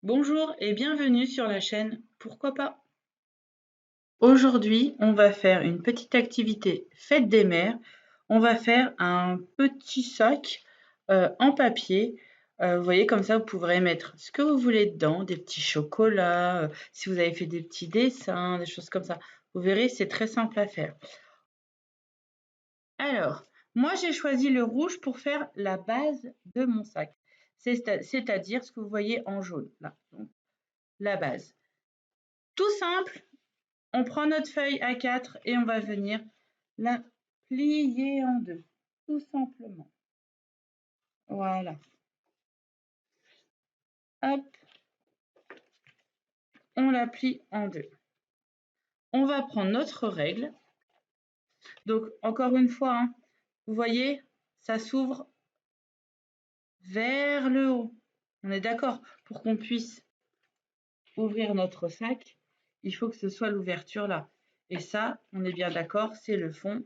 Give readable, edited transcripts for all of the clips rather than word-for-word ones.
Bonjour et bienvenue sur la chaîne Pourquoi pas? Aujourd'hui, on va faire une petite activité fête des mères. On va faire un petit sac en papier. Vous voyez, comme ça, vous pourrez mettre ce que vous voulez dedans, des petits chocolats, si vous avez fait des petits dessins, des choses comme ça. Vous verrez, c'est très simple à faire. Alors, moi, j'ai choisi le rouge pour faire la base de mon sac. C'est-à-dire ce que vous voyez en jaune, là. Donc, la base. Tout simple, on prend notre feuille A4 et on va venir la plier en deux, tout simplement. Voilà. Hop, on la plie en deux. On va prendre notre règle. Donc, encore une fois, hein, vous voyez, ça s'ouvre vers le haut. On est d'accord? Pour qu'on puisse ouvrir notre sac, il faut que ce soit l'ouverture là. Et ça, on est bien d'accord, c'est le fond,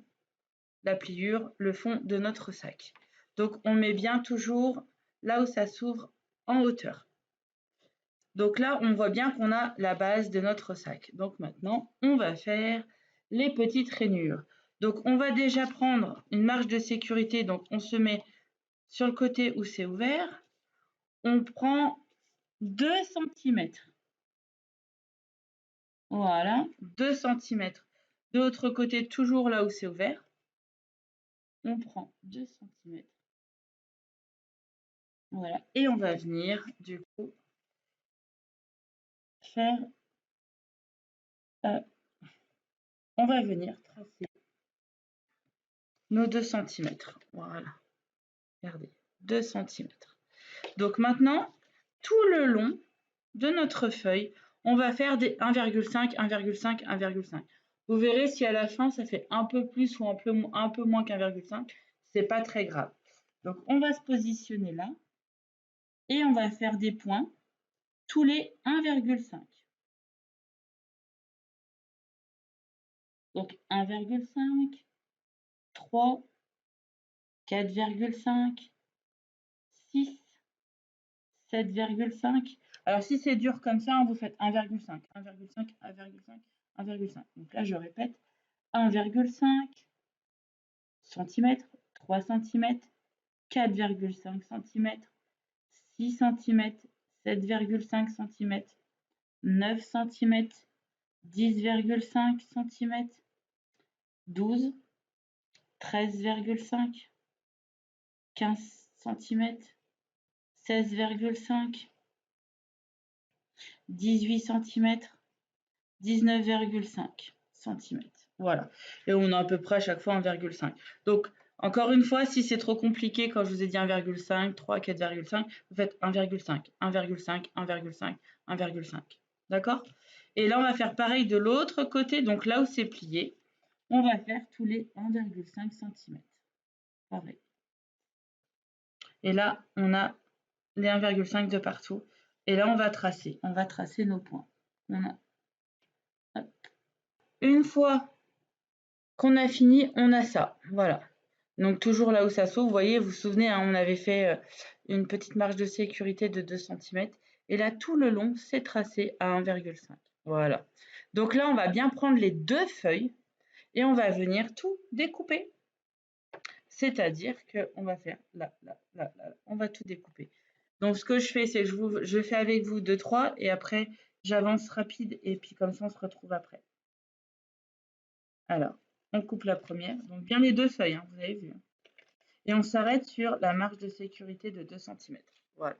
la pliure, le fond de notre sac. Donc, on met bien toujours là où ça s'ouvre en hauteur. Donc là, on voit bien qu'on a la base de notre sac. Donc maintenant, on va faire les petites rainures. Donc on va déjà prendre une marge de sécurité. Donc on se met sur le côté où c'est ouvert. On prend 2 centimètres. Voilà, 2 centimètres. De l'autre côté, toujours là où c'est ouvert, on prend 2 centimètres. Voilà, et on va venir du coup faire, on va venir tracer nos 2 centimètres. Voilà, regardez, 2 centimètres. Donc maintenant, tout le long de notre feuille, on va faire des 1,5, 1,5, 1,5. Vous verrez si à la fin, ça fait un peu plus ou un peu moins qu'1,5, c'est pas très grave. Donc on va se positionner là et on va faire des points tous les 1,5. Donc 1,5, 3, 4,5, 6, 7,5. Alors si c'est dur comme ça, vous faites 1,5, 1,5, 1,5, 1,5. Donc là, je répète, 1,5 cm, 3 cm, 4,5 cm, 6 cm, 7,5 cm, 9 cm, 10,5 cm, 12, 13,5, 15 cm, 16,5, 18 cm, 19,5 cm. Voilà. Et on a à peu près à chaque fois 1,5. Donc, encore une fois, si c'est trop compliqué, quand je vous ai dit 1,5, 3, 4,5, vous faites 1,5, 1,5, 1,5, 1,5. D'accord? Et là, on va faire pareil de l'autre côté. Donc, là où c'est plié, on va faire tous les 1,5 cm. Pareil. Et là, on a les 1,5 de partout. Et là, on va tracer. On va tracer nos points. On a... Une fois qu'on a fini, on a ça. Voilà. Donc toujours là où ça s'ouvre, vous voyez, vous vous souvenez, hein, on avait fait une petite marge de sécurité de 2 cm. Et là, tout le long, c'est tracé à 1,5. Voilà. Donc là, on va bien prendre les deux feuilles et on va venir tout découper. C'est-à-dire qu'on va faire là, là, là, là, on va tout découper. Donc ce que je fais, c'est que je fais avec vous 2, 3 et après, j'avance rapide et puis comme ça, on se retrouve après. Alors, on coupe la première, donc bien les deux feuilles, hein, vous avez vu. Et on s'arrête sur la marge de sécurité de 2 cm. Voilà,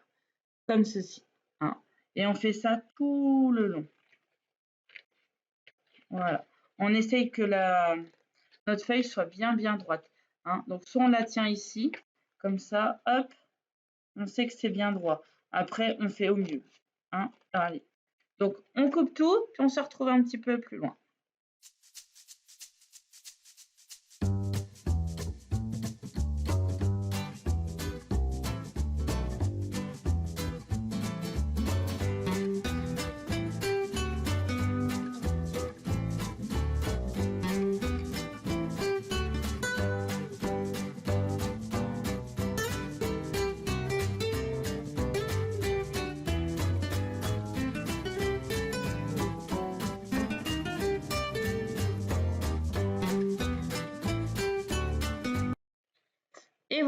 comme ceci. Hein. Et on fait ça tout le long. Voilà. On essaye que notre feuille soit bien droite. Hein. Donc soit on la tient ici, comme ça, hop, on sait que c'est bien droit. Après, on fait au mieux. Hein. Allez. Donc on coupe tout, puis on se retrouve un petit peu plus loin.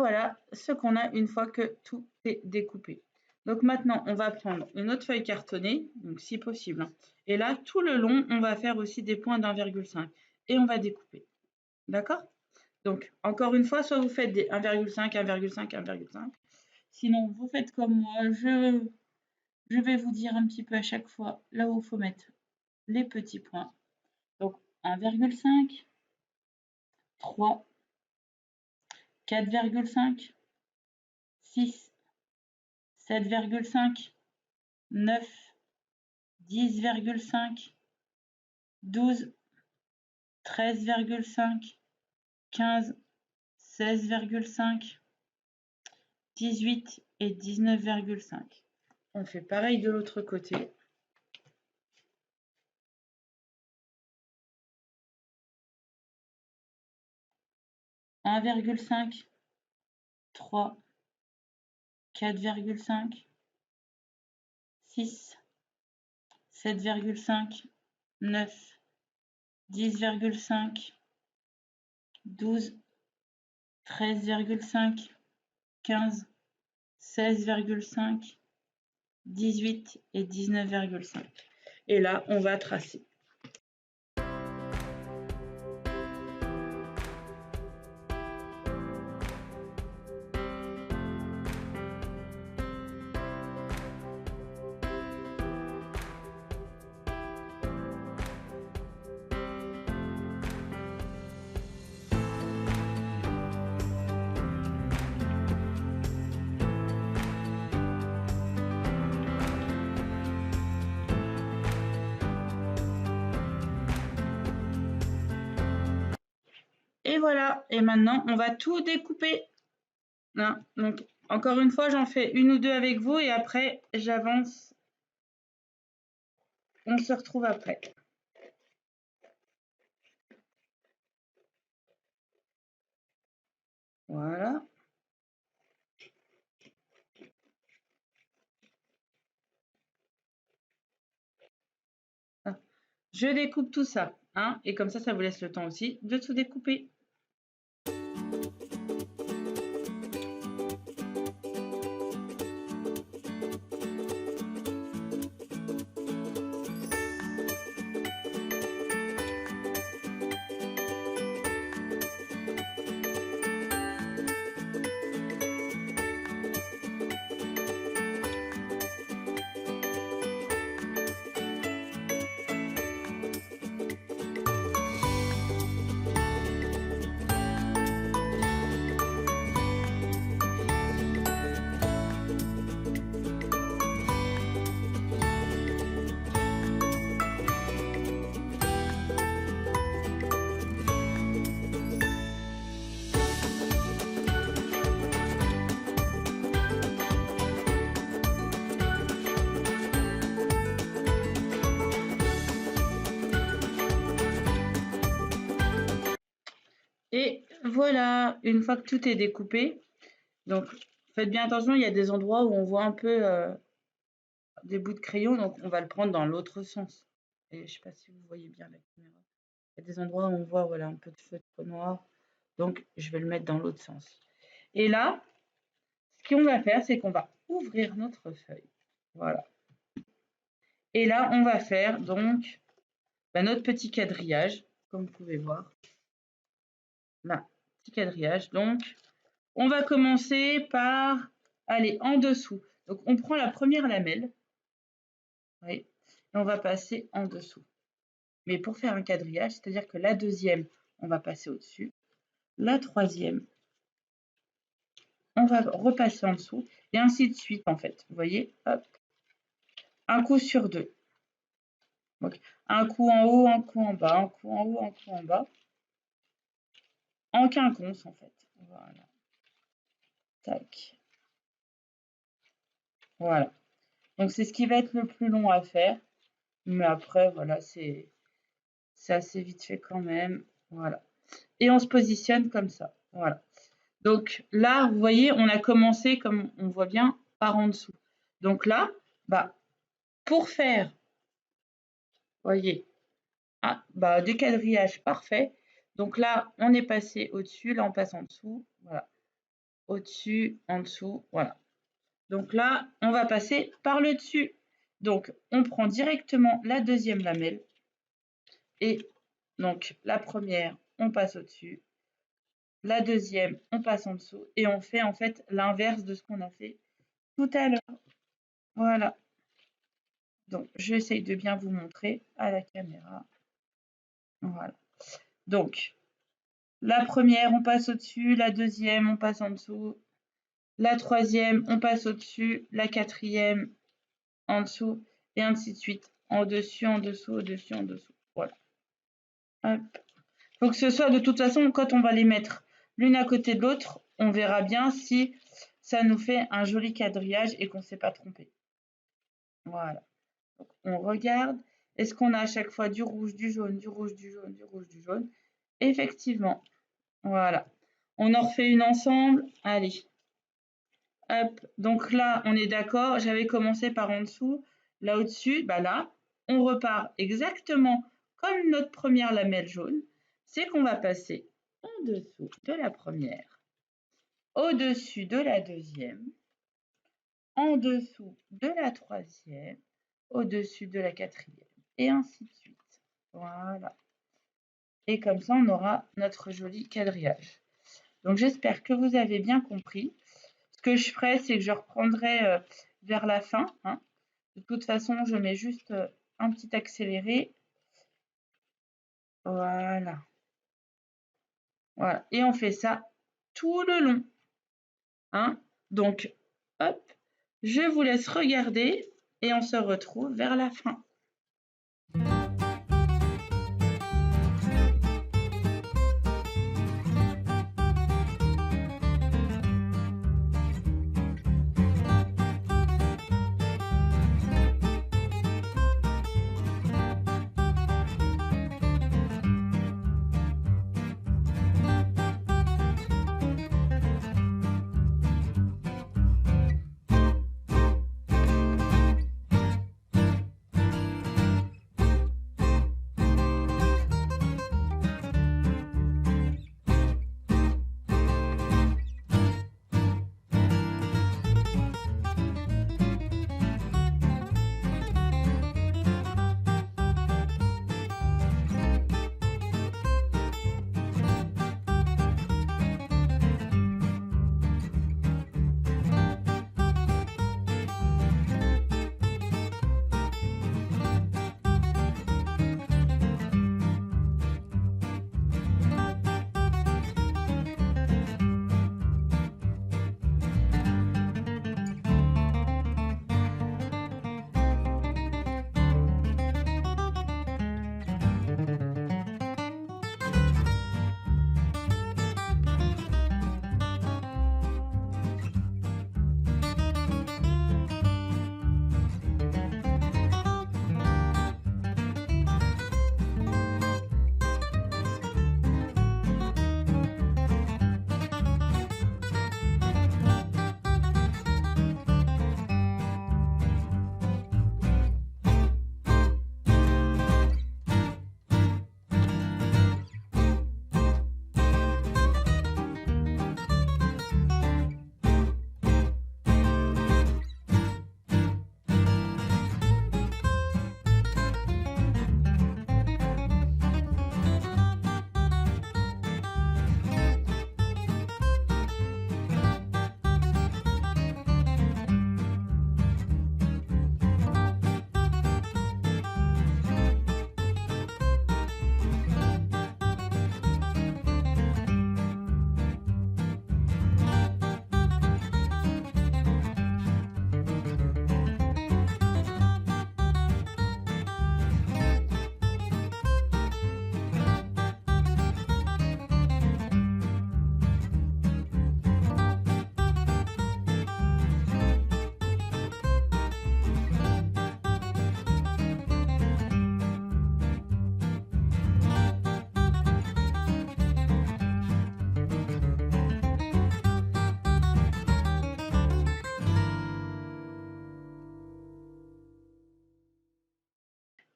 voilà ce qu'on a une fois que tout est découpé. Donc maintenant, on va prendre une autre feuille cartonnée, donc si possible, hein. Et là, tout le long, on va faire aussi des points d'1,5 et on va découper. D'accord? Donc, encore une fois, soit vous faites des 1,5, 1,5, 1,5. Sinon, vous faites comme moi. Je vais vous dire un petit peu à chaque fois là où il faut mettre les petits points. Donc, 1,5, 3, 4,5, 6, 7,5, 9, 10,5, 12, 13,5, 15, 16,5, 18 et 19,5. On fait pareil de l'autre côté. « 1,5, 3, 4,5, 6, 7,5, 9, 10,5, 12, 13,5, 15, 16,5, 18 et 19,5. Et là, on va tracer. Et voilà, et maintenant, on va tout découper. Hein, donc, encore une fois, j'en fais une ou deux avec vous et après, j'avance. On se retrouve après. Voilà. Je découpe tout ça, hein, et comme ça vous laisse le temps aussi de tout découper. Et voilà, une fois que tout est découpé, donc faites bien attention, il y a des endroits où on voit un peu des bouts de crayon, donc on va le prendre dans l'autre sens. Et je ne sais pas si vous voyez bien la caméra. Il y a des endroits où on voit voilà, un peu de feutre noir, donc je vais le mettre dans l'autre sens. Et là, ce qu'on va faire, c'est qu'on va ouvrir notre feuille. Voilà. Et là, on va faire donc notre petit quadrillage, comme vous pouvez voir. Là, petit quadrillage. Donc, on va commencer par aller en dessous. Donc, on prend la première lamelle. Oui, et on va passer en dessous. Mais pour faire un quadrillage, c'est-à-dire que la deuxième, on va passer au-dessus. La troisième, on va repasser en dessous. Et ainsi de suite, en fait. Vous voyez, hop. Un coup sur deux. Donc, un coup en haut, un coup en bas, un coup en haut, un coup en bas. En quinconce, en fait. Voilà. Tac. Voilà. Donc, c'est ce qui va être le plus long à faire. Mais après, voilà, c'est assez vite fait quand même. Voilà. Et on se positionne comme ça. Voilà. Donc là, vous voyez, on a commencé, comme on voit bien, par en dessous. Donc là, bah, pour faire, voyez, des quadrillages parfaits. Donc là, on est passé au-dessus, là, on passe en dessous. Voilà. au-dessus, en dessous, voilà. Donc là, on va passer par le dessus. Donc, on prend directement la deuxième lamelle et donc la première, on passe au-dessus, la deuxième, on passe en dessous et on fait en fait l'inverse de ce qu'on a fait tout à l'heure. Voilà. Donc, j'essaye de bien vous montrer à la caméra. Voilà. Donc, la première, on passe au-dessus, la deuxième, on passe en dessous, la troisième, on passe au-dessus, la quatrième, en dessous, et ainsi de suite. En dessus, en dessous, au-dessus, en dessous. Voilà. Hop. Faut que ce soit de toute façon, quand on va les mettre l'une à côté de l'autre, on verra bien si ça nous fait un joli quadrillage et qu'on ne s'est pas trompé. Voilà. Donc, on regarde. Est-ce qu'on a à chaque fois du rouge, du jaune, du rouge, du jaune, du rouge, du jaune? Effectivement. Voilà. On en refait une ensemble. Allez. Hop. Donc là, on est d'accord. J'avais commencé par en dessous. Là au-dessus, bah là, on repart exactement comme notre première lamelle jaune. C'est qu'on va passer en dessous de la première, au-dessus de la deuxième, en dessous de la troisième, au-dessus de la quatrième, et ainsi de suite. Voilà. Et comme ça, on aura notre joli quadrillage. Donc, j'espère que vous avez bien compris. Ce que je ferai, c'est que je reprendrai vers la fin. Hein. De toute façon, je mets juste un petit accéléré. Voilà. Voilà. Et on fait ça tout le long. Hein. Donc, hop, je vous laisse regarder et on se retrouve vers la fin.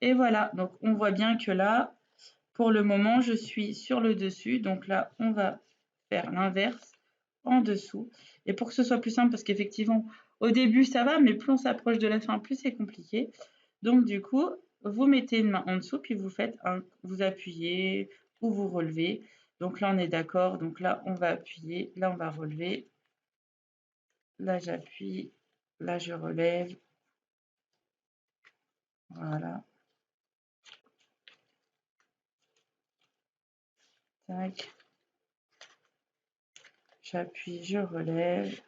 Et voilà, donc on voit bien que là, pour le moment, je suis sur le dessus. Donc là, on va faire l'inverse. en dessous. Et pour que ce soit plus simple, parce qu'effectivement, au début, ça va, mais plus on s'approche de la fin, plus c'est compliqué. Donc, du coup, vous mettez une main en dessous, puis vous faites vous appuyez ou vous relevez. Donc là, on est d'accord. Donc là, on va appuyer. Là, on va relever. Là, j'appuie. Là, je relève. Voilà. Tac. J'appuie, je relève.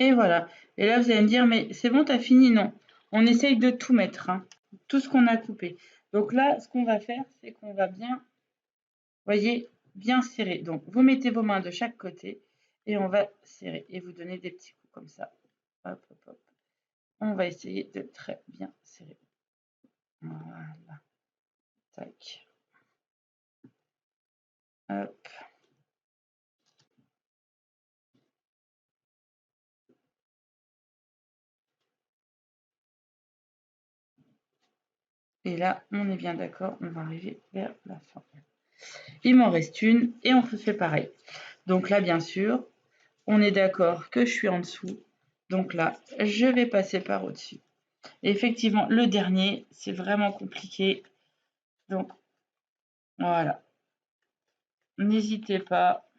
Et voilà. Et là, vous allez me dire, mais c'est bon, t'as fini? Non. On essaye de tout mettre, hein, tout ce qu'on a coupé. Donc là, ce qu'on va faire, c'est qu'on va bien, voyez, bien serrer. Donc, vous mettez vos mains de chaque côté et on va serrer. Et vous donnez des petits coups comme ça. Hop, hop, hop. On va essayer de très bien serrer. Voilà. Tac. Hop. Et là, on est bien d'accord, on va arriver vers la fin. Il m'en reste une et on fait pareil. Donc là, bien sûr, on est d'accord que je suis en dessous. Donc là, je vais passer par au-dessus. Effectivement, le dernier, c'est vraiment compliqué. Donc, voilà. N'hésitez pas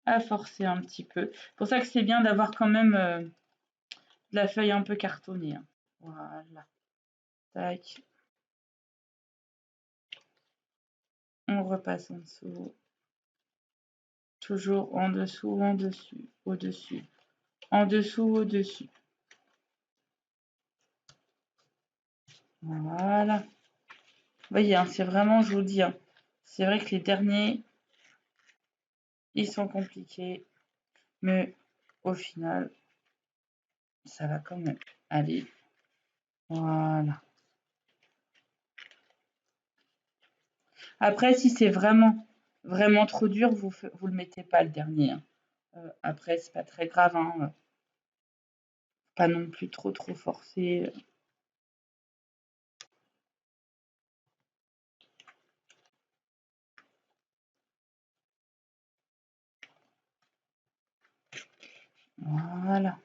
à forcer un petit peu. C'est pour ça que c'est bien d'avoir quand même de la feuille un peu cartonnée, hein. Voilà. Tac. On repasse en dessous. Toujours en dessous, en dessus, au-dessus. En dessous, au-dessus. Voilà. Vous voyez, hein, c'est vraiment, je vous dis, hein, c'est vrai que les derniers, ils sont compliqués. Mais au final, ça va quand même. Allez. Voilà. Après, si c'est vraiment, vraiment trop dur, vous le mettez pas le dernier, hein. Après, c'est pas très grave, hein. Pas non plus trop forcé. Voilà.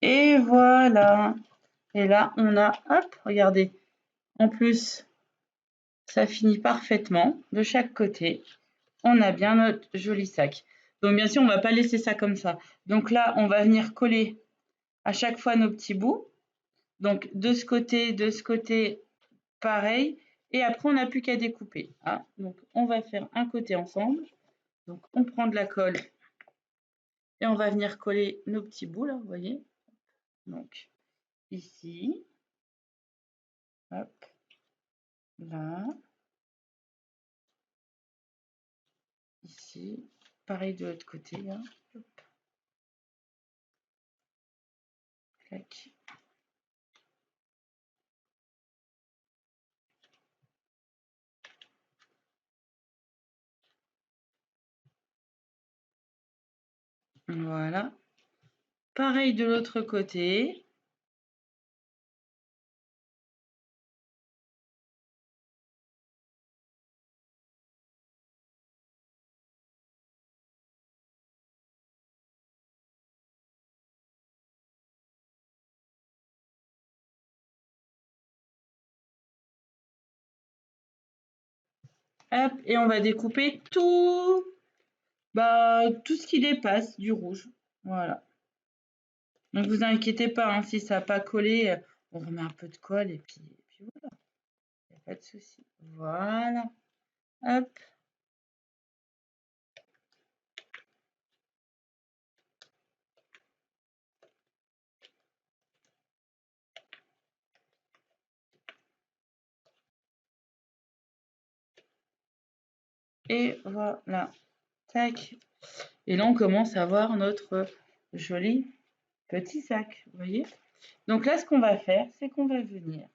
Et voilà. Et là, on a, hop, regardez. En plus, ça finit parfaitement de chaque côté. On a bien notre joli sac. Donc, bien sûr, on ne va pas laisser ça comme ça. Donc là, on va venir coller à chaque fois nos petits bouts. Donc, de ce côté, pareil. Et après, on n'a plus qu'à découper, hein. Donc, on va faire un côté ensemble. Donc, on prend de la colle et on va venir coller nos petits bouts, là, vous voyez. Donc, ici, hop, là, ici, pareil de l'autre côté, là. Hop, clac. Voilà. Pareil de l'autre côté. Hop, et on va découper tout, tout ce qui dépasse du rouge. Voilà. Donc, vous inquiétez pas, hein, si ça n'a pas collé, on remet un peu de colle et puis voilà. Il n'y a pas de souci. Voilà. Hop. Et voilà. Tac. Et là, on commence à voir notre joli petit sac. Vous voyez? Donc là, ce qu'on va faire, c'est qu'on va venir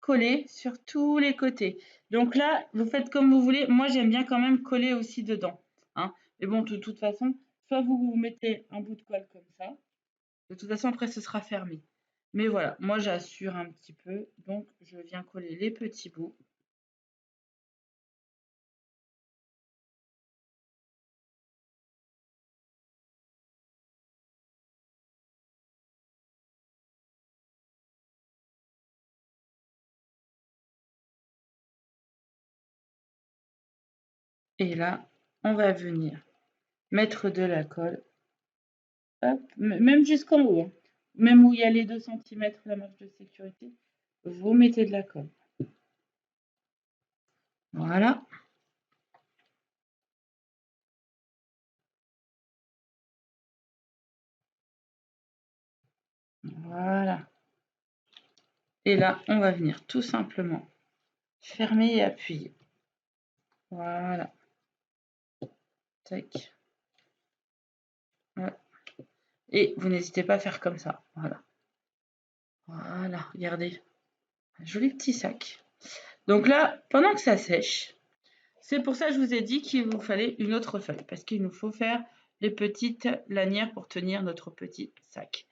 coller sur tous les côtés. Donc là, vous faites comme vous voulez. Moi, j'aime bien quand même coller aussi dedans. Hein. Mais bon, de toute façon, soit vous mettez un bout de colle comme ça. De toute façon, après, ce sera fermé. Mais voilà, moi, j'assure un petit peu. Donc, je viens coller les petits bouts. Et là, on va venir mettre de la colle. Hop, même jusqu'en haut. Hein. Même où il y a les 2 cm, la marge de sécurité, vous mettez de la colle. Voilà. Voilà. Et là, on va venir tout simplement fermer et appuyer. Voilà. Tac. Voilà. Et vous n'hésitez pas à faire comme ça. Voilà. Voilà, regardez. Un joli petit sac. Donc là, pendant que ça sèche, c'est pour ça que je vous ai dit qu'il vous fallait une autre feuille. Parce qu'il nous faut faire les petites lanières pour tenir notre petit sac.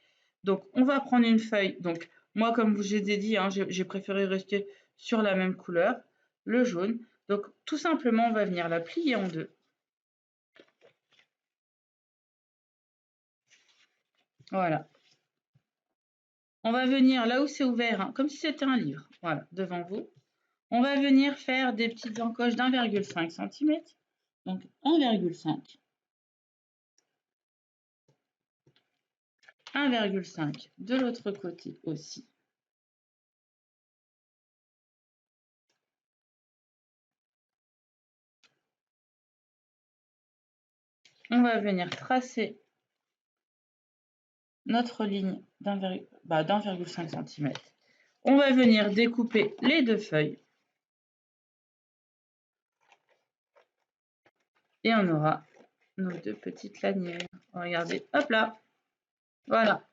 Donc, on va prendre une feuille. Donc, moi, comme je vous ai dit, hein, j'ai préféré rester sur la même couleur, le jaune. Donc, tout simplement, on va venir la plier en deux. Voilà. On va venir là où c'est ouvert, hein, comme si c'était un livre, voilà, devant vous. On va venir faire des petites encoches d'1,5 cm. Donc, 1,5. 1,5 de l'autre côté aussi. On va venir tracer notre ligne d'1,5 cm. On va venir découper les deux feuilles. Et on aura nos deux petites lanières. Regardez, hop là. Voilà.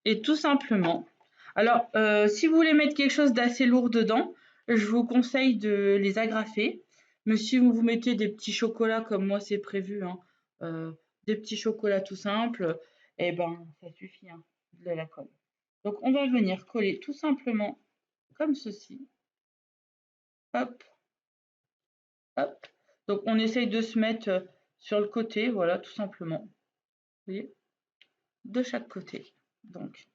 Et tout simplement. Alors, si vous voulez mettre quelque chose d'assez lourd dedans, je vous conseille de les agrafer. Mais si vous mettez des petits chocolats comme moi c'est prévu, hein, des petits chocolats tout simples, eh ben ça suffit, hein, de la colle. Donc on va venir coller tout simplement comme ceci. Hop, hop. Donc on essaye de se mettre sur le côté, voilà, tout simplement. Vous voyez, de chaque côté. Donc,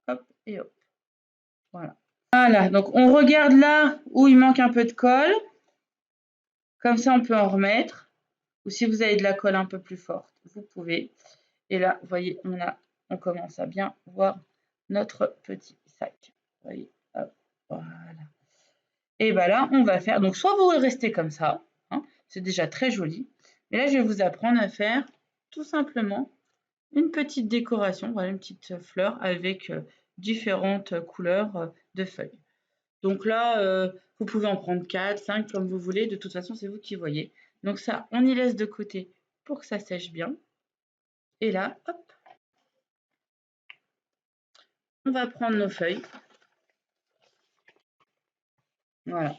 hop et hop. Voilà. Voilà, donc on regarde là où il manque un peu de colle. Comme ça, on peut en remettre. Ou si vous avez de la colle un peu plus forte, vous pouvez. Et là, vous voyez, on commence à bien voir notre petit sac. Vous voyez, hop, voilà. Et bien là, on va faire, donc soit vous restez comme ça, hein, c'est déjà très joli. Mais là, je vais vous apprendre à faire tout simplement une petite décoration, voilà, une petite fleur avec différentes couleurs de feuilles. Donc là, vous pouvez en prendre 4, 5 comme vous voulez. De toute façon, c'est vous qui voyez. Donc ça, on y laisse de côté pour que ça sèche bien. Et là, hop, on va prendre nos feuilles. Voilà.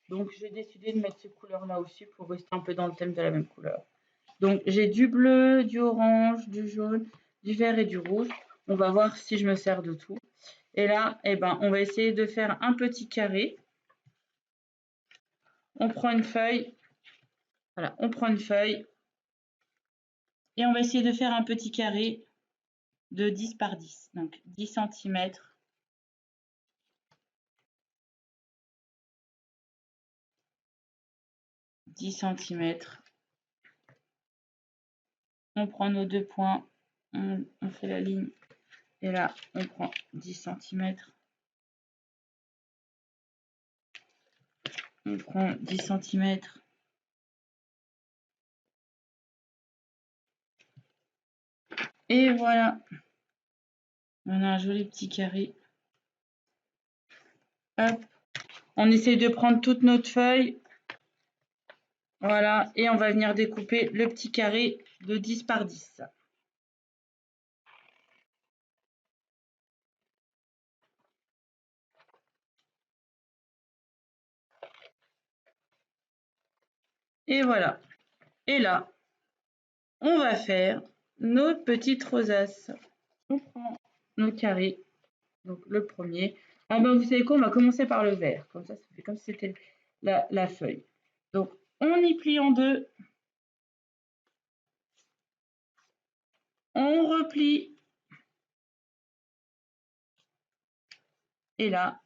Donc j'ai décidé de mettre ces couleurs-là aussi pour rester un peu dans le thème de la même couleur. Donc j'ai du bleu, du orange, du jaune, du vert et du rouge. On va voir si je me sers de tout. Et là, eh ben, on va essayer de faire un petit carré. On prend une feuille. Voilà, on prend une feuille. Et on va essayer de faire un petit carré de 10 par 10. Donc 10 cm. On prend nos deux points. On fait la ligne. Et là, on prend 10 cm. On prend 10 cm. Et voilà. On a un joli petit carré. Hop. On essaye de prendre toute notre feuille. Voilà, et on va venir découper le petit carré de 10 par 10. Et voilà. Et là, on va faire nos petites rosaces. On prend nos carrés, donc le premier. Ah ben vous savez quoi, on va commencer par le vert. Comme ça fait comme si c'était la feuille. Donc on y plie en deux. On replie. Et là,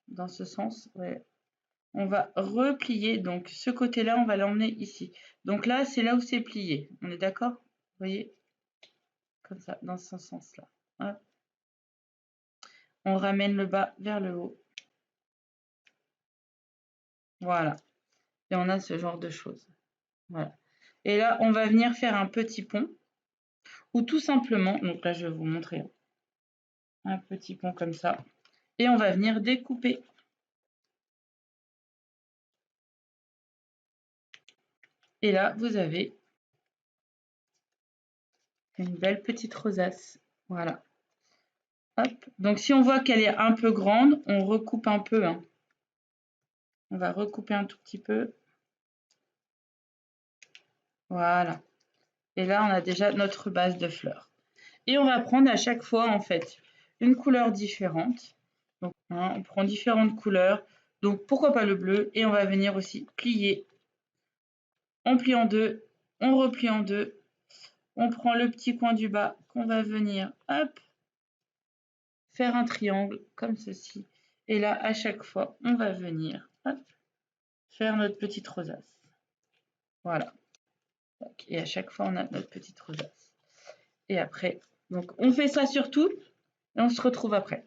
dans ce sens, ouais, on va replier. Donc ce côté-là, on va l'emmener ici. Donc là, c'est là où c'est plié. On est d'accord? Vous voyez? Comme ça, dans ce sens-là. Hop. On ramène le bas vers le haut. Voilà. Et on a ce genre de choses. Voilà. Et là, on va venir faire un petit pont. Ou tout simplement, donc là, je vais vous montrer un petit pont comme ça. Et on va venir découper. Et là, vous avez une belle petite rosace. Voilà. Hop. Donc, si on voit qu'elle est un peu grande, on recoupe un peu. Hein. On va recouper un tout petit peu. Voilà. Et là, on a déjà notre base de fleurs. Et on va prendre à chaque fois, en fait, une couleur différente. Donc, hein, on prend différentes couleurs. Donc, pourquoi pas le bleu? Et on va venir aussi plier. On plie en deux. On replie en deux. On prend le petit coin du bas qu'on va venir, hop, faire un triangle comme ceci. Et là, à chaque fois, on va venir, hop, faire notre petite rosace. Voilà. Et à chaque fois, on a notre petite rosace. Et après, donc on fait ça sur tout et on se retrouve après.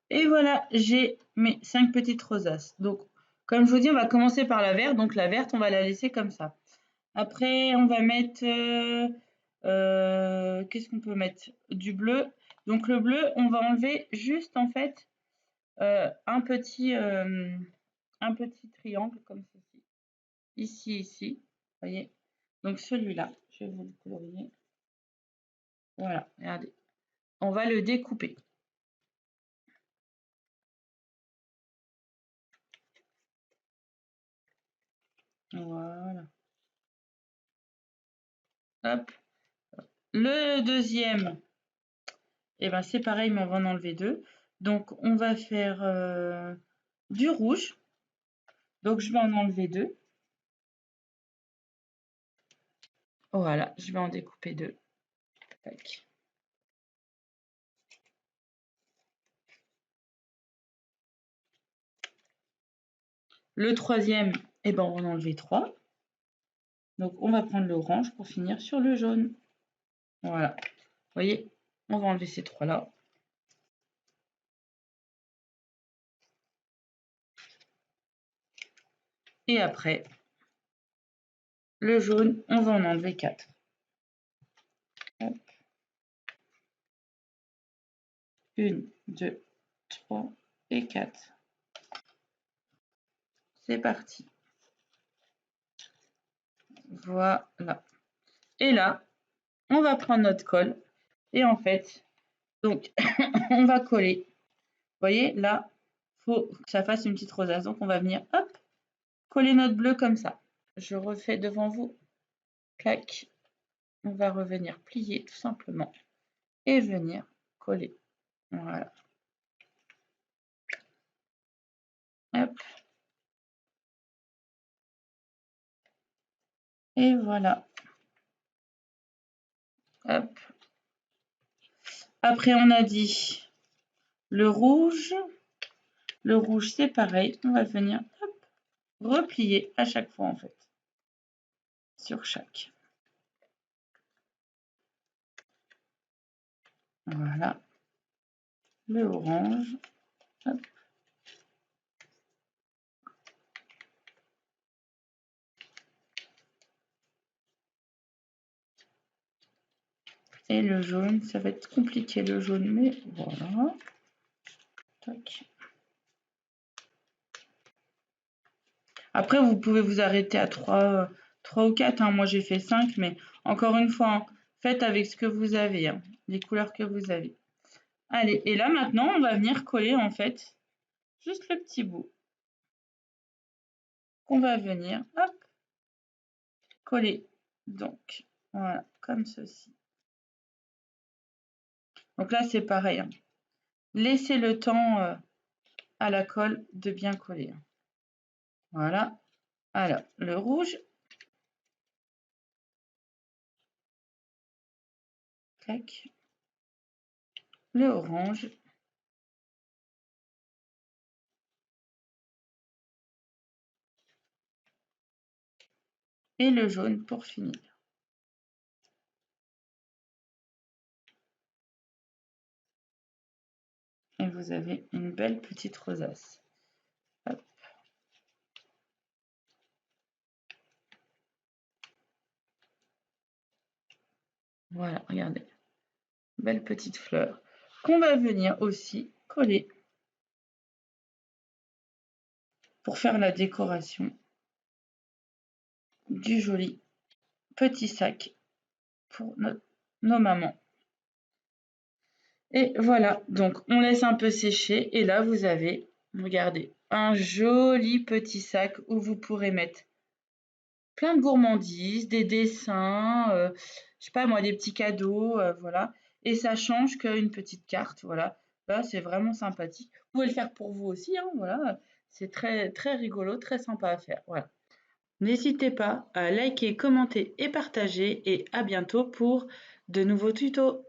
Et voilà, j'ai mes 5 petites rosaces. Donc, comme je vous dis, on va commencer par la verte. Donc, la verte, on va la laisser comme ça. Après, on va mettre... qu'est-ce qu'on peut mettre? Du bleu. Donc, le bleu, on va enlever juste, en fait, un petit triangle comme ceci. Ici, ici. Vous voyez? Donc, celui-là, je vais vous le colorier. Voilà, regardez. On va le découper. Voilà. Hop. Le deuxième, eh ben, c'est pareil, mais on va en enlever deux. Donc, on va faire du rouge. Donc, je vais en enlever deux. Voilà, je vais en découper deux. Tac. Le troisième, eh ben, on va en enlever trois. Donc, on va prendre l'orange pour finir sur le jaune. Voilà. Vous voyez, on va enlever ces trois-là. Et après, le jaune, on va en enlever 4. Hop. 1, 2, 3 et 4. C'est parti. Voilà. Et là, on va prendre notre colle. Et en fait, donc, on va coller. Vous voyez, là, il faut que ça fasse une petite rosace. Donc, on va venir, hop, coller notre bleu comme ça. Je refais devant vous. Clac. On va revenir plier tout simplement. Et venir coller. Voilà. Hop. Et voilà. Hop. Après, on a dit le rouge. Le rouge, c'est pareil. On va venir hop, replier à chaque fois, en fait. Sur chaque. Voilà. Le orange. Hop. Et le jaune, ça va être compliqué le jaune, mais voilà. Tac. Après, vous pouvez vous arrêter à 3 ou 4. Hein. Moi, j'ai fait 5, mais encore une fois, hein, faites avec ce que vous avez, hein, les couleurs que vous avez. Allez, et là, maintenant, on va venir coller, en fait, juste le petit bout. Qu'on va venir, hop, coller. Donc, voilà, comme ceci. Donc là, c'est pareil. Hein. Laissez le temps à la colle de bien coller. Hein. Voilà. Alors, le rouge. Tac. Le orange. Et le jaune pour finir. Et vous avez une belle petite rosace. Hop. Voilà, regardez. Belle petite fleur qu'on va venir aussi coller pour faire la décoration du joli petit sac pour nos mamans. Et voilà, donc on laisse un peu sécher et là vous avez, regardez, un joli petit sac où vous pourrez mettre plein de gourmandises, des dessins, je sais pas moi, des petits cadeaux, voilà. Et ça change qu'une petite carte, voilà. Là, c'est vraiment sympathique. Vous pouvez le faire pour vous aussi, hein, voilà. C'est très, très rigolo, très sympa à faire, voilà. N'hésitez pas à liker, commenter et partager et à bientôt pour de nouveaux tutos.